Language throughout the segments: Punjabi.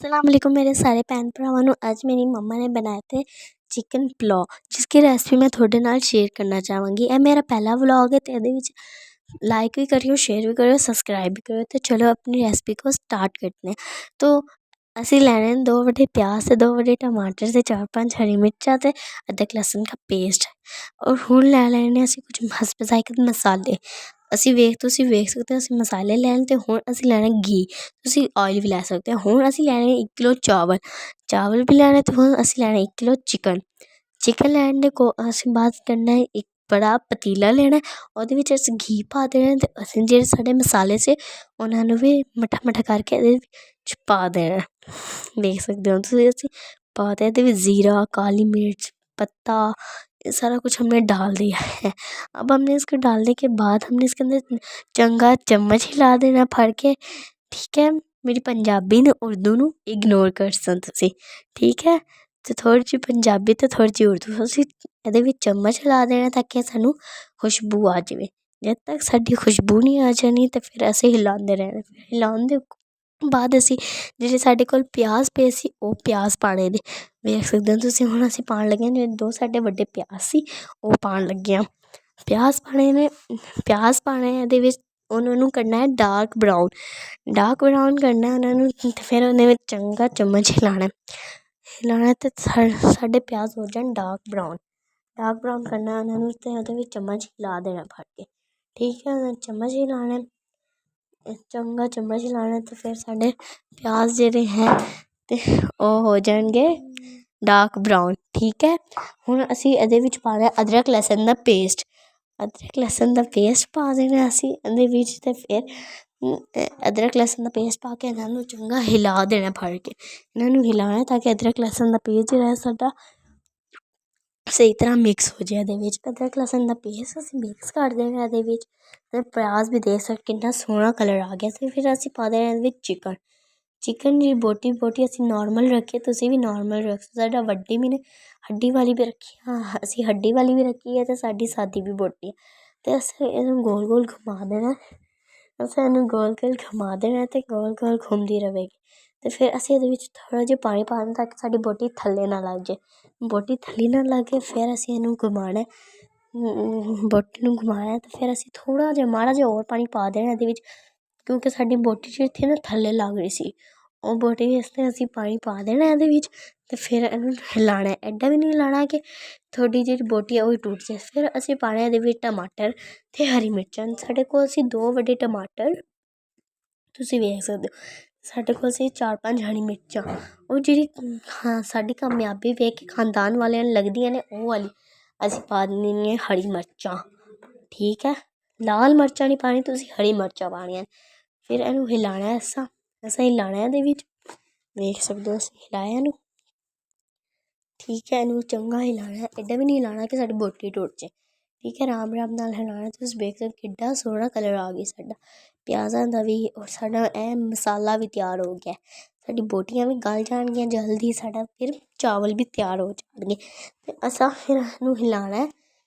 अस्सलाम वालेकुम मेरे सारे भैन भरावां नूं। अज मेरी मम्मा ने बनाए थे चिकन पुलाव, जिसकी रेसिपी मैं थोड़े नाल शेयर करना चाहवांगी। यह मेरा पहला व्लॉग है तो ये लाइक भी करियो, शेयर भी करियो, सबसक्राइब भी करियो। तो चलो अपनी रेसिपी को स्टार्ट करते हैं। तो असी लैने 2 वड्डे प्याज ते 2 वड्डे टमाटर ते 4-5 हरी मिर्चां ते अदरक लहसुन का पेस्ट। और हुण लै लैने असी कुछ मसाइक मसाले। तुसीं वेख सकते हो असी मसाले लैने ते हुण असी लैना घी। तुसीं ऑयल भी लै सकते हो। हुण असी लैने 1 किलो चावल भी लैने ते हुण असी लैना 1 किलो चिकन लैने दे असी बाद करना है एक बड़ा पतीला लेना है। ਉਹਦੇ ਵਿੱਚ ਅਸੀਂ घी पा देना ते ਅਸੀਂ ਜਿਹੜੇ ਸਾਡੇ मसाले से ਉਹਨਾਂ ਨੂੰ भी मठा मठा करके ਇਹਦੇ ਵਿੱਚ पा देना। देख सकते हो ਤੁਸੀਂ ਅਸੀਂ पा दिया। ਇਹਦੇ ਵਿੱਚ ज़ीरा, काली मिर्च, पत्ता, ये सारा कुछ हमने डाल दिया है। अब हमने इसको डालने के बाद हमने इसके अंदर चंगा चम्मच हिला देना फड़ के। ठीक है, मेरी पंजाबी ने उर्दू नू इग्नोर कर तुसीं। ठीक है, तो थोड़ी जी पंजाबी तो थोड़ी जी उर्दू ਅਸੀਂ ਇਹਦੇ ਵਿੱਚ चम्मच हिला देना ताकि सानू खुशबू आ जाए। जब तक साडी खुशबू नहीं आ जानी तो फिर असीं हिलांदे रहना। हिलाउण दे बाद असीं ਜਿਹੜੇ ਸਾਡੇ ਕੋਲ ਪਿਆਜ਼ ਪਏ ਸੀ ਉਹ ਪਿਆਜ਼ ਪਾਣੇ ਨੇ। ਵੇਖ ਸਕਦੇ ਹੋ ਤੁਸੀਂ। ਹੁਣ ਅਸੀਂ ਪਾਉਣ ਲੱਗੇ ਹਾਂ ਜਿਹੜੇ 2 ਸਾਡੇ ਵੱਡੇ ਪਿਆਜ਼ ਸੀ ਉਹ ਪਾਉਣ ਲੱਗੇ ਹਾਂ। ਪਿਆਜ਼ ਪਾਣੇ ਨੇ, ਪਿਆਜ਼ ਪਾਣੇ ਇਹਦੇ ਵਿੱਚ। ਉਹਨਾਂ ਨੂੰ ਕਰਨਾ ਹੈ ਡਾਰਕ ਬਰਾਊਨ ਕਰਨਾ ਉਹਨਾਂ ਨੂੰ। ਤੇ ਫਿਰ ਉਹਦੇ ਵਿੱਚ ਚੰਗਾ ਚਮਚ ਹਿਲਾਉਣਾ ਤੇ ਸਾਡੇ ਪਿਆਜ਼ ਹੋ ਜਾਣ ਡਾਰਕ ਬਰਾਊਨ ਕਰਨਾ ਉਹਨਾਂ ਨੂੰ। ਤੇ ਉਹਦੇ ਵਿੱਚ ਚਮਚ ਹਿਲਾ ਦੇਣਾ ਫੜ ਕੇ। ਠੀਕ ਹੈ, ਚਮਚ ਹਿਲਾਉਣਾ, ਚੰਗਾ ਚਮਚ ਹਿਲਾਉਣਾ ਤੇ ਫਿਰ ਸਾਡੇ ਪਿਆਜ਼ ਜਿਹੜੇ ਹੈ ਤੇ ਉਹ ਹੋ ਜਾਣਗੇ ਡਾਰਕ ਬਰਾਊਨ। ਠੀਕ ਹੈ, ਹੁਣ ਅਸੀਂ ਇਹਦੇ ਵਿੱਚ ਪਾਉਣਾ ਅਦਰਕ ਲਸਣ ਦਾ ਪੇਸਟ ਪਾ ਦੇਣਾ ਅਸੀਂ ਇਹਦੇ ਵਿੱਚ। ਤੇ ਫਿਰ ਅਦਰਕ ਲਸਣ ਦਾ ਪੇਸਟ ਪਾ ਕੇ ਇਹਨਾਂ ਨੂੰ ਚੰਗਾ ਹਿਲਾ ਦੇਣਾ ਫੜ ਕੇ। ਇਹਨਾਂ ਨੂੰ ਹਿਲਾਉਣਾ ਤਾਂ ਕਿ ਅਦਰਕ ਲਸਣ ਦਾ ਪੇਸਟ ਜਿਹੜਾ ਸਾਡਾ ਸਹੀ ਤਰ੍ਹਾਂ ਮਿਕਸ ਹੋ ਜਾਏ ਇਹਦੇ ਵਿੱਚ। ਅਦਰਕ ਲਸਣ ਦਾ ਪੇਸਟ ਅਸੀਂ ਮਿਕਸ ਕਰ ਦੇਣਾ ਇਹਦੇ ਵਿੱਚ। ਤੇ ਪਿਆਜ਼ ਵੀ ਦੇਖ ਸਕਦੇ ਕਿੰਨਾ ਸੋਹਣਾ ਕਲਰ ਆ ਗਿਆ। ਤੇ ਫਿਰ ਅਸੀਂ ਪਾ ਦੇਣਾ ਇਹਦੇ ਵਿੱਚ ਚਿਕਨ ਦੀ ਬੋਟੀ ਅਸੀਂ ਨੋਰਮਲ ਰੱਖੀ। ਤੁਸੀਂ ਵੀ ਨੋਰਮਲ ਰੱਖ ਸਕਦੇ। ਸਾਡਾ ਵੱਡੀ ਵੀ ਨੇ ਹੱਡੀ ਵਾਲੀ ਵੀ ਰੱਖੀ ਆ, ਅਸੀਂ ਹੱਡੀ ਵਾਲੀ ਵੀ ਰੱਖੀ ਹੈ ਤੇ ਸਾਡੀ ਸਾਦੀ ਵੀ ਬੋਟੀ ਹੈ। ਤੇ ਅਸੀਂ ਇਹਨੂੰ ਗੋਲ ਗੋਲ ਘੁਮਾ ਦੇਣਾ। ਤੇ ਗੋਲ ਗੋਲ ਘੁੰਮਦੀ ਰਹੇਗੀ। ਤੇ ਫਿਰ ਅਸੀਂ ਇਹਦੇ ਵਿੱਚ ਥੋੜ੍ਹਾ ਜਿਹਾ ਪਾਣੀ ਪਾ ਦੇਣਾ ਤਾਂ ਕਿ ਸਾਡੀ ਬੋਟੀ ਥੱਲੇ ਨਾ ਲੱਗ ਜਾਏ। ਬੋਟੀ ਥੱਲੇ ਨਾ ਲੱਗੇ ਫਿਰ ਅਸੀਂ ਇਹਨੂੰ ਘੁਮਾਉਣਾ। ਬੋਟੀ ਨੂੰ ਘੁਮਾਇਆ ਤੇ ਫਿਰ ਅਸੀਂ ਥੋੜ੍ਹਾ ਜਿਹਾ ਮਾੜਾ ਜਿਹਾ ਹੋਰ ਪਾਣੀ ਪਾ ਦੇਣਾ ਇਹਦੇ ਵਿੱਚ, ਕਿਉਂਕਿ ਸਾਡੀ ਬੋਟੀ ਜਿਹੜੀ ਸੀ ਨਾ ਥੱਲੇ ਲੱਗ ਰਹੀ ਸੀ। ਉਹ ਬੋਟੀ ਵਾਸਤੇ ਅਸੀਂ ਪਾਣੀ ਪਾ ਦੇਣਾ ਇਹਦੇ ਵਿੱਚ। ਤੇ ਫਿਰ ਇਹਨੂੰ ਹਿਲਾਉਣਾ, ਐਡਾ ਵੀ ਨਹੀਂ ਹਿਲਾਉਣਾ ਕਿ ਤੁਹਾਡੀ ਜਿਹੜੀ ਬੋਟੀ ਆ ਉਹ ਟੁੱਟ ਜਾਏ। ਫਿਰ ਅਸੀਂ ਪਾਉਣਾ ਇਹਦੇ ਵਿੱਚ ਟਮਾਟਰ ਅਤੇ ਹਰੀ ਮਿਰਚਾਂ। ਸਾਡੇ ਕੋਲ ਅਸੀਂ 2 ਵੱਡੇ ਟਮਾਟਰ, ਤੁਸੀਂ ਵੇਖ ਸਕਦੇ ਹੋ। ਸਾਡੇ ਕੋਲ ਸੀ 4-5 ਹਰੀ ਮਿਰਚਾਂ। ਉਹ ਜਿਹੜੀ ਸਾਡੀ ਕਾਮਯਾਬੀ ਵੇਖ ਕੇ ਖਾਨਦਾਨ ਵਾਲਿਆਂ ਨੂੰ ਲੱਗਦੀਆਂ ਨੇ ਉਹ ਵਾਲੀ ਅਸੀਂ ਪਾ ਦਿੰਦੀਆਂ ਹਰੀ ਮਿਰਚਾਂ। ਠੀਕ ਹੈ, ਲਾਲ ਮਿਰਚਾਂ ਨਹੀਂ ਪਾਉਣੀ, ਤੁਸੀਂ ਹਰੀ ਮਿਰਚਾਂ ਪਾਉਣੀਆਂ। ਫਿਰ ਇਹਨੂੰ ਹਿਲਾਉਣਾ ਐਸਾ ਹਿਲਾਉਣਾ ਇਹਦੇ ਵਿੱਚ। ਵੇਖ ਸਕਦੇ ਹੋ ਅਸੀਂ ਹਿਲਾਇਆ ਇਹਨੂੰ। ਠੀਕ ਹੈ, ਇਹਨੂੰ ਚੰਗਾ ਹਿਲਾਉਣਾ, ਐਡਾ ਵੀ ਨਹੀਂ ਹਿਲਾਉਣਾ ਕਿ ਸਾਡੀ ਬੋਟੀ ਟੁੱਟ ਜਾਏ। ਠੀਕ ਹੈ, ਆਰਾਮ ਨਾਲ ਹਿਲਾਉਣਾ। ਤੁਸੀਂ ਵੇਖ ਸਕਦੇ ਕਿੱਡਾ ਸੋਹਣਾ ਕਲਰ ਆ ਗਿਆ ਸਾਡਾ ਪਿਆਜ਼ਾਂ ਦਾ ਵੀ। ਔਰ ਸਾਡਾ ਇਹ ਮਸਾਲਾ ਵੀ ਤਿਆਰ ਹੋ ਗਿਆ। ਸਾਡੀ ਬੋਟੀਆਂ ਵੀ ਗਲ ਜਾਣਗੀਆਂ ਜਲਦੀ, ਸਾਡਾ ਫਿਰ ਚਾਵਲ ਵੀ ਤਿਆਰ ਹੋ ਜਾਣਗੇ। ਅਤੇ ਅਸਾਂ ਫਿਰ ਇਹਨੂੰ ਹਿਲਾਉਣਾ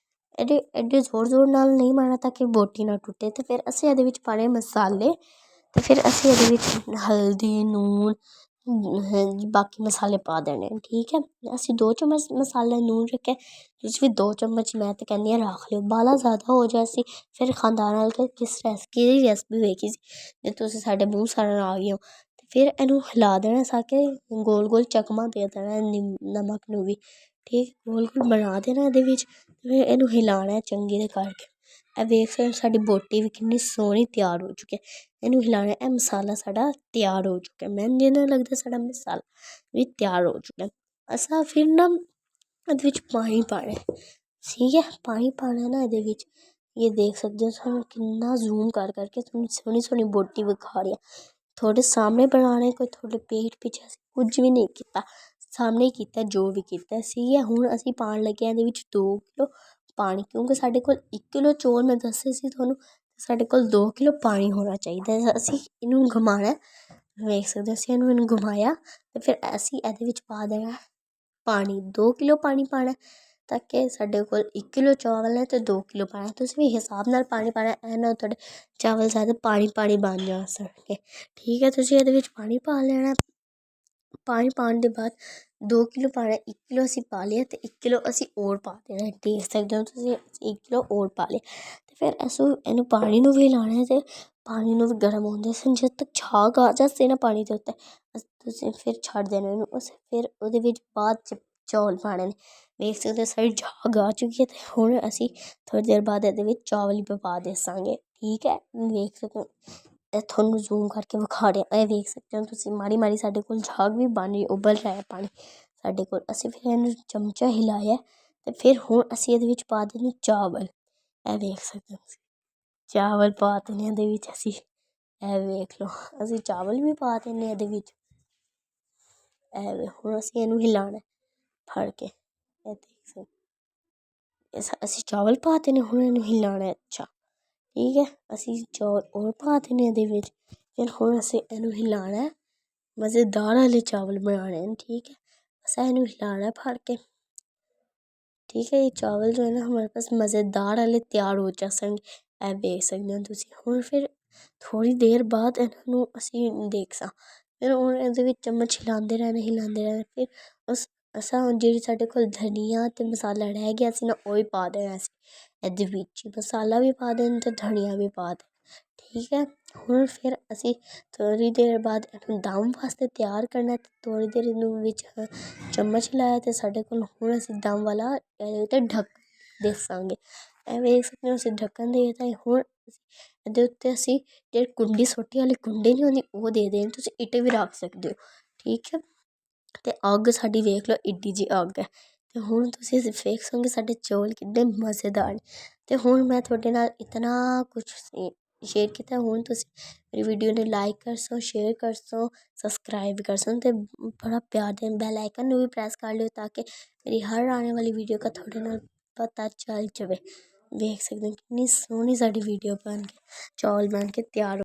ਐਡੇ ਜ਼ੋਰ ਨਾਲ ਨਹੀਂ ਮਾਰਨਾ ਤਾਂ ਕਿ ਬੋਟੀ ਨਾ ਟੁੱਟੇ। ਅਤੇ ਫਿਰ ਅਸੀਂ ਇਹਦੇ ਵਿੱਚ ਪਾਉਣੇ ਮਸਾਲੇ। ਅਤੇ ਫਿਰ ਅਸੀਂ ਇਹਦੇ ਵਿੱਚ ਹਲਦੀ, ਨੂਣ, ਬਾਕੀ ਮਸਾਲੇ ਪਾ ਦੇਣੇ। ਠੀਕ ਹੈ, ਅਸੀਂ 2 ਚਮਚ ਮਸਾਲਾ ਨੂਣ ਰੱਖਿਆ, ਤੁਸੀਂ ਵੀ 2 ਚਮਚ ਮੈਂ ਤਾਂ ਕਹਿੰਦੀ ਹਾਂ ਰੱਖ ਲਿਓ। ਬਾਹਲਾ ਜ਼ਿਆਦਾ ਹੋ ਜਾਏ ਅਸੀਂ ਫਿਰ ਖਾਨਦਾਨ ਵਾਲੇ ਕਿਹੜੀ ਰੈਸਪੀ ਵੇਖੀ ਸੀ ਜੇ ਤੁਸੀਂ ਸਾਡੇ ਮੂੰਹ ਸਾੜਨ ਆ ਗਏ ਹੋ। ਅਤੇ ਫਿਰ ਇਹਨੂੰ ਹਿਲਾ ਦੇਣਾ ਸਾਕੇ ਗੋਲ ਗੋਲ ਚਕਮਾ ਦੇ ਦੇਣਾ ਨਮਕ ਨੂੰ ਵੀ। ਠੀਕ, ਗੋਲ ਗੋਲ ਬਣਾ ਦੇਣਾ ਇਹਦੇ ਵਿੱਚ। ਫਿਰ ਇਹਨੂੰ ਹਿਲਾਉਣਾ ਚੰਗੀ ਤਰ੍ਹਾਂ ਕਰਕੇ। ਇਹ ਵੇਖ ਸਕਦੇ ਸਾਡੀ ਬੋਟੀ ਵੀ ਕਿੰਨੀ ਸੋਹਣੀ ਤਿਆਰ ਹੋ ਚੁੱਕੀ ਹੈ। ਇਹਨੂੰ ਹਿਲਾਉਣਾ, ਇਹ ਮਸਾਲਾ ਸਾਡਾ ਤਿਆਰ ਹੋ ਚੁੱਕਾ। ਮੈਨੂੰ ਜਿੰਨਾ ਲੱਗਦਾ ਸਾਡਾ ਮਸਾਲਾ ਵੀ ਤਿਆਰ ਹੋ ਚੁੱਕਾ। ਅਸਾਂ ਫਿਰ ਨਾ ਇਹਦੇ ਵਿੱਚ ਪਾਣੀ ਪਾਉਣਾ। ਠੀਕ ਹੈ, ਪਾਣੀ ਪਾਉਣਾ ਨਾ ਇਹਦੇ ਵਿੱਚ। ਇਹ ਦੇਖ ਸਕਦੇ ਹੋ ਸਾਨੂੰ ਕਿੰਨਾ ਜ਼ੂਮ ਕਰਕੇ ਤੁਹਾਨੂੰ ਸੋਹਣੀ ਬੋਟੀ ਵਿਖਾ ਰਿਹਾ। ਤੁਹਾਡੇ ਸਾਹਮਣੇ ਬਣਾਉਣੇ, ਕੋਈ ਤੁਹਾਡੇ ਪੇਟ ਪਿੱਛੇ ਅਸੀਂ ਕੁਝ ਵੀ ਨਹੀਂ ਕੀਤਾ, ਸਾਹਮਣੇ ਕੀਤਾ ਜੋ ਵੀ ਕੀਤਾ ਸੀ। ਹੁਣ ਅਸੀਂ ਪਾਉਣ ਲੱਗੇ ਇਹਦੇ ਵਿੱਚ 2 ਕਿਲੋ ਪਾਣੀ, ਕਿਉਂਕਿ ਸਾਡੇ ਕੋਲ 1 ਕਿਲੋ ਚੌਲ ਮੈਂ ਦੱਸੇ ਸੀ ਤੁਹਾਨੂੰ, ਸਾਡੇ ਕੋਲ 2 ਕਿਲੋ ਪਾਣੀ ਹੋਣਾ ਚਾਹੀਦਾ। ਅਸੀਂ ਇਹਨੂੰ ਘੁਮਾਉਣਾ। ਵੇਖ ਸਕਦੇ ਅਸੀਂ ਇਹਨੂੰ ਘੁਮਾਇਆ ਅਤੇ ਫਿਰ ਅਸੀਂ ਇਹਦੇ ਵਿੱਚ ਪਾ ਦੇਣਾ ਪਾਣੀ। 2 ਕਿਲੋ ਪਾਣੀ ਪਾਉਣਾ ਤਾਂ ਕਿ ਸਾਡੇ ਕੋਲ 1 ਕਿਲੋ ਚਾਵਲ ਹੈ ਅਤੇ 2 ਕਿਲੋ ਪਾਣੀ। ਤੁਸੀਂ ਵੀ ਹਿਸਾਬ ਨਾਲ ਪਾਣੀ ਪਾਉਣਾ, ਇਹ ਨਾ ਤੁਹਾਡੇ ਚਾਵਲ ਜ਼ਿਆਦਾ ਪਾਣੀ ਬਣ ਜਾ ਸਕੇ। ਠੀਕ ਹੈ, ਤੁਸੀਂ ਇਹਦੇ ਵਿੱਚ ਪਾਣੀ ਪਾ ਲੈਣਾ। पानी पाने के बाद 2 किलो पाना, 1 किलो असी पा लिया तो 1 किलो असी और पा देना। देख सकते हो तुसीं 1 किलो और पा लिया तो फिर असू इनू पानी नू भी हिलाना है। तो पानी नू भी गर्म होने देना जद तक छाग आ जाए ना पानी दे उत्ते तुसीं फिर छड्ड देना इनू। फिर ओहदे विच बाद च चौल पाने ने। देख सकते हो साढ़ी झाग आ चुकी है। तो हुण असी थोड़ी देर बाद ਇਹਦੇ ਵਿੱਚ ਚਾਵਲ ਵੀ ਪਾ ਦੇਸਾਂਗੇ। ठीक है देख सकते हो ਇਹ ਤੁਹਾਨੂੰ ਜ਼ੂਮ ਕਰਕੇ ਵਿਖਾ ਰਿਹਾ। ਇਹ ਵੇਖ ਸਕਦੇ ਹੋ ਤੁਸੀਂ ਮਾੜੀ ਮਾੜੀ ਸਾਡੇ ਕੋਲ ਝਾਗ ਵੀ ਬਣ ਰਹੀ, ਉਬਲ ਰਿਹਾ ਪਾਣੀ ਸਾਡੇ ਕੋਲ। ਅਸੀਂ ਫਿਰ ਇਹਨੂੰ ਚਮਚਾ ਹਿਲਾਇਆ ਤੇ ਫਿਰ ਹੁਣ ਅਸੀਂ ਇਹਦੇ ਵਿੱਚ ਪਾ ਦੇਣੇ ਚਾਵਲ। ਇਹ ਵੇਖ ਸਕਦੇ ਹੋ ਤੁਸੀਂ ਚਾਵਲ ਪਾ ਦੇਣੇ ਇਹਦੇ ਵਿੱਚ ਅਸੀਂ। ਇਹ ਵੇਖ ਲਓ ਅਸੀਂ ਚਾਵਲ ਵੀ ਪਾ ਦੇਣੇ ਇਹਦੇ ਵਿੱਚ। ਇਹ ਹੁਣ ਅਸੀਂ ਇਹਨੂੰ ਹਿਲਾਉਣਾ ਫੜ ਕੇ। ਇਹ ਦੇਖ ਸਕਦੇ ਅਸੀਂ ਚਾਵਲ ਪਾ ਦੇਣੇ ਹੁਣ ਇਹਨੂੰ ਹਿਲਾਉਣਾ। ਅੱਛਾ ठीक है असी चौल और पा देने ਇਹਦੇ ਵਿੱਚ। फिर ਹੁਣ ਅਸੀਂ ਇਹਨੂੰ ਹਿਲਾਉਣਾ मज़ेदार वाले चावल बनाने हैं। ठीक है बस ਇਹਨੂੰ ਹਿਲਾਉਣਾ ਫੜ के। ठीक है ये चावल जो है ना हमारे पास मज़ेदार वाले तैयार हो जाएंगे। ਇਹ ਵੇਖ ਸਕਦੇ ਹੋ ਤੁਸੀਂ। ਹੁਣ ਫਿਰ ਥੋੜੀ ਦੇਰ ਬਾਅਦ ਇਹਨਾਂ ਨੂੰ ਅਸੀਂ ਦੇਖ ਸਾਂ। ਫਿਰ ਹੁਣ ਇਹਦੇ ਵਿੱਚ ਚਮਚ ਹਿਲਾਉਂਦੇ ਰਹਿਣਾ। ਫਿਰ ਅਸਾਂ ਜਿਹੜੀ ਸਾਡੇ ਕੋਲ ਧਨੀਆ ਤੇ ਮਸਾਲਾ ਰਹਿ ਗਿਆ ਸੀ ਨਾ ਉਹ ਹੀ ਪਾ ਦੇਣਾ ਸੀ ਇਹਦੇ ਵਿੱਚ। ਮਸਾਲਾ ਵੀ ਪਾ ਦੇਣਾ ਤੇ ਧਨੀਆ ਵੀ ਪਾ ਦੇਣਾ। ठीक है ਹੁਣ ਫਿਰ ਅਸੀਂ ਥੋੜੀ ਦੇਰ ਬਾਅਦ ਇਹਨੂੰ ਦਮ ਵਾਸਤੇ ਤਿਆਰ ਕਰਨਾ। ਤੇ ਥੋੜੀ ਦੇਰ ਇਹਨੂੰ ਵਿੱਚ ਚਮਚ ਲਾਇਆ ਤੇ ਸਾਡੇ ਕੋਲ ਹੁਣ ਅਸੀਂ ਦਮ ਵਾਲਾ ਇਹਦੇ ਉੱਤੇ ਢੱਕ ਦੇਸਾਂਗੇ। ਇਹ ਵੇਖ ਸਕਦੇ ਹੋ ਅਸੀਂ ਢੱਕਣ ਦੇ ਦਿੱਤਾ। ਹੁਣ ਇਹਦੇ ਉੱਤੇ ਅਸੀਂ ਜਿਹੜੀ ਕੁੰਡੀ ਸੋਟੀ ਵਾਲੀ ਕੁੰਡੀ ਨਹੀਂ ਹੁੰਦੀ ਉਹ ਦੇ ਦੇਣੀ। ਤੁਸੀਂ ਇੱਟ ਵੀ ਰੱਖ ਸਕਦੇ ਹੋ। ਠੀਕ ਹੈ ਤੇ ਅੱਗ ਸਾਡੀ ਵੇਖ ਲਓ ਇੱਡੀ ਜੀ ਅੱਗ ਹੈ। ਤੇ ਹੁਣ ਤੁਸੀਂ ਵੇਖ ਸਕਦੇ ਸਾਡੇ ਚੌਲ ਕਿੰਨੇ ਮਜ਼ੇਦਾਰ ਨੇ। ਤੇ ਹੁਣ ਮੈਂ ਤੁਹਾਡੇ ਨਾਲ ਇਤਨਾ ਕੁਛ ਸ਼ੇਅਰ ਕੀਤਾ। ਹੁਣ ਤੁਸੀਂ ਮੇਰੀ ਵੀਡੀਓ ਨੂੰ ਲਾਈਕ ਕਰ ਸੋ, ਸ਼ੇਅਰ ਕਰ ਸੋ, ਸਬਸਕ੍ਰਾइब कर सो ਤੇ ਬੜਾ ਪਿਆਰ ਦੇ ਬੈਲ ਆਈਕਨ ਨੂੰ ਵੀ ਪ੍ਰੈਸ ਕਰ ਲਿਓ ਤਾਂ ਕਿ ਮੇਰੀ ਹਰ ਆने वाली वीडियो का ਤੁਹਾਡੇ ਨਾਲ ਪਤਾ ਚੱਲ ਜਾਵੇ। ਵੇਖ ਸਕਦੇ ਹੋ ਕਿੰਨੀ ਸੋਹਣੀ ਸਾਡੀ ਵੀਡੀਓ ਬਣ ਕੇ ਚੌਲ ਬਣ ਕੇ ਤਿਆਰ